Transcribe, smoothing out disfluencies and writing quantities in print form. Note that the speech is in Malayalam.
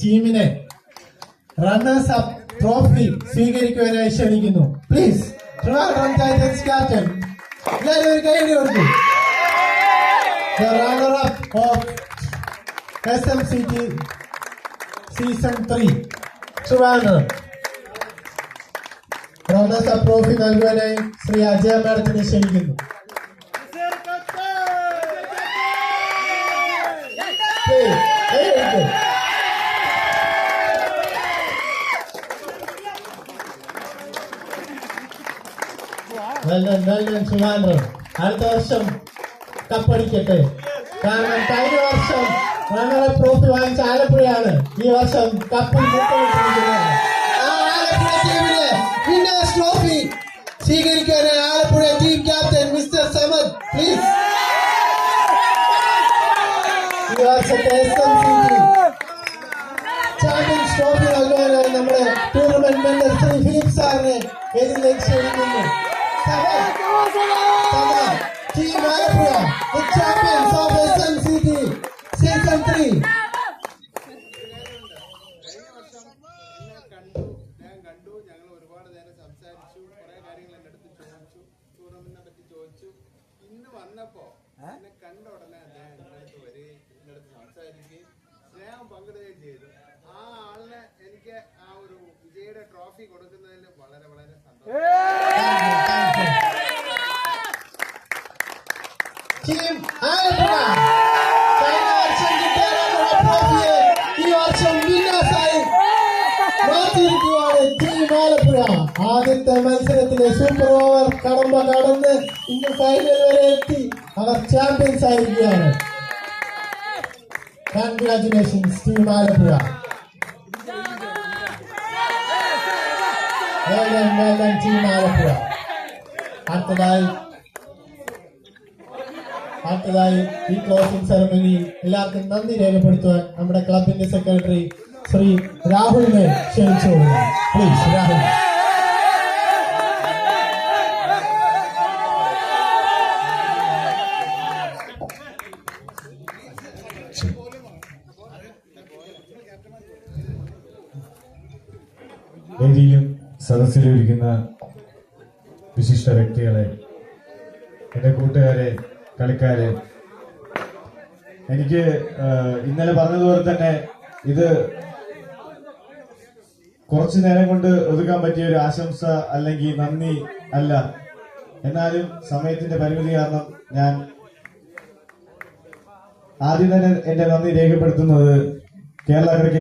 ടീമിനെ റണ്ണേഴ്സ് അപ്പ് ട്രോഫി സ്വീകരിക്കുവാനായി ക്ഷണിക്കുന്നു. പ്ലീസ് ട്രിവാൻഡ്രം ടൈറ്റൻസ് ക്യാപ്റ്റൻ എല്ലാവരും ഒരു കൈയടി കൊടുത്തു. The runner up of SMCT season 3 Trivandrum runners up trophy നൽകുവാനായി ശ്രീ അജയ മാഡത്തിനെ ക്ഷണിക്കുന്നു. ട്രിവാൻഡ്രം അടുത്ത വർഷം കപ്പടിക്കട്ടെ. കാരണം കഴിഞ്ഞ വർഷം റണ്ണർ അപ്പ് ട്രോഫി വാങ്ങിച്ച ആലപ്പുഴയാണ്. ഈ വർഷം കപ്പിൽ ആലപ്പുഴ ടീമിന് വിന്നേഴ്സ് ട്രോഫി സ്വീകരിക്കാനായി Alappuzha team captain mister Samad please. ഈ വർഷത്തെ SMCT ചാമ്പ്യൻസ് ട്രോഫി നൽകാനായി നമ്മുടെ ടൂർണമെന്റ് മെമ്പർ ശ്രീ ഫിലിപ്പ് സാറിനെ വേദിയിലേക്ക് ക്ഷണിക്കുന്നു. Team Alapura, the champions of SMCT Season 3. ഞാൻ കണ്ടു, ഞങ്ങൾ ഒരുപാട് നേരം സംസാരിച്ചു, കുറെ കാര്യങ്ങൾ എന്റെ അടുത്ത് ചോദിച്ചു, ടൂർണമെന്റിനെ പറ്റി ചോദിച്ചു. ഇന്ന് വന്നപ്പോ എന്നെ കണ്ട ഉടനെ അദ്ദേഹം എന്റെ അടുത്ത് വരികയും എന്റെ അടുത്ത് സംസാരിക്കുകയും സ്നേഹം പങ്കിടുകയും ചെയ്തു. ആ ആളിനെ എനിക്ക് ആ ഒരു വിജയുടെ ട്രോഫി കൊടുക്കുന്നതിൽ വളരെ വളരെ സന്തോഷം. Team Alapura കഴിഞ്ഞ വർഷം കിട്ടാനുള്ള ട്രോഫിയെ ഈ വർഷം വിന്നേഴ്സായി മാറ്റിയിരിക്കുകയാണ് ടീം ആലപ്പുഴ. ആദ്യത്തെ മത്സരത്തിലെ സൂപ്പർ ഓവർ കടന്ന് ഇന്ന് ഫൈനൽ വരെ എത്തി അവർ ചാമ്പ്യൻസ് ആയിരിക്കുകയാണ്. Congratulations team Alappuzha. Team Alappuzha. അടുത്തതായി ഈ ക്ലോസിംഗ് സെറമണി എല്ലാവർക്കും നന്ദി രേഖപ്പെടുത്തുവാൻ നമ്മുടെ ക്ലബിന്റെ സെക്രട്ടറി ശ്രീ രാഹുലിനെ ക്ഷണിച്ചോളൂ. പ്ലീസ് രാഹുൽ. വേദിയിലും സദസ്സിലും ഇരിക്കുന്ന വിശിഷ്ട വ്യക്തികളെ, എന്റെ കൂട്ടുകാരെ, കളിക്കാരെ, എനിക്ക് ഇന്നലെ പറഞ്ഞതുപോലെ തന്നെ ഇത് കുറച്ചു നേരം കൊണ്ട് ഒതുക്കാൻ പറ്റിയ ഒരു ആശംസ അല്ലെങ്കിൽ നന്ദി അല്ല. എന്നാലും സമയത്തിന്റെ പരിമിതി കാരണം ഞാൻ ആദ്യം തന്നെ എന്റെ നന്ദി രേഖപ്പെടുത്തുന്നത് കേരള ക്രിക്കറ്റ്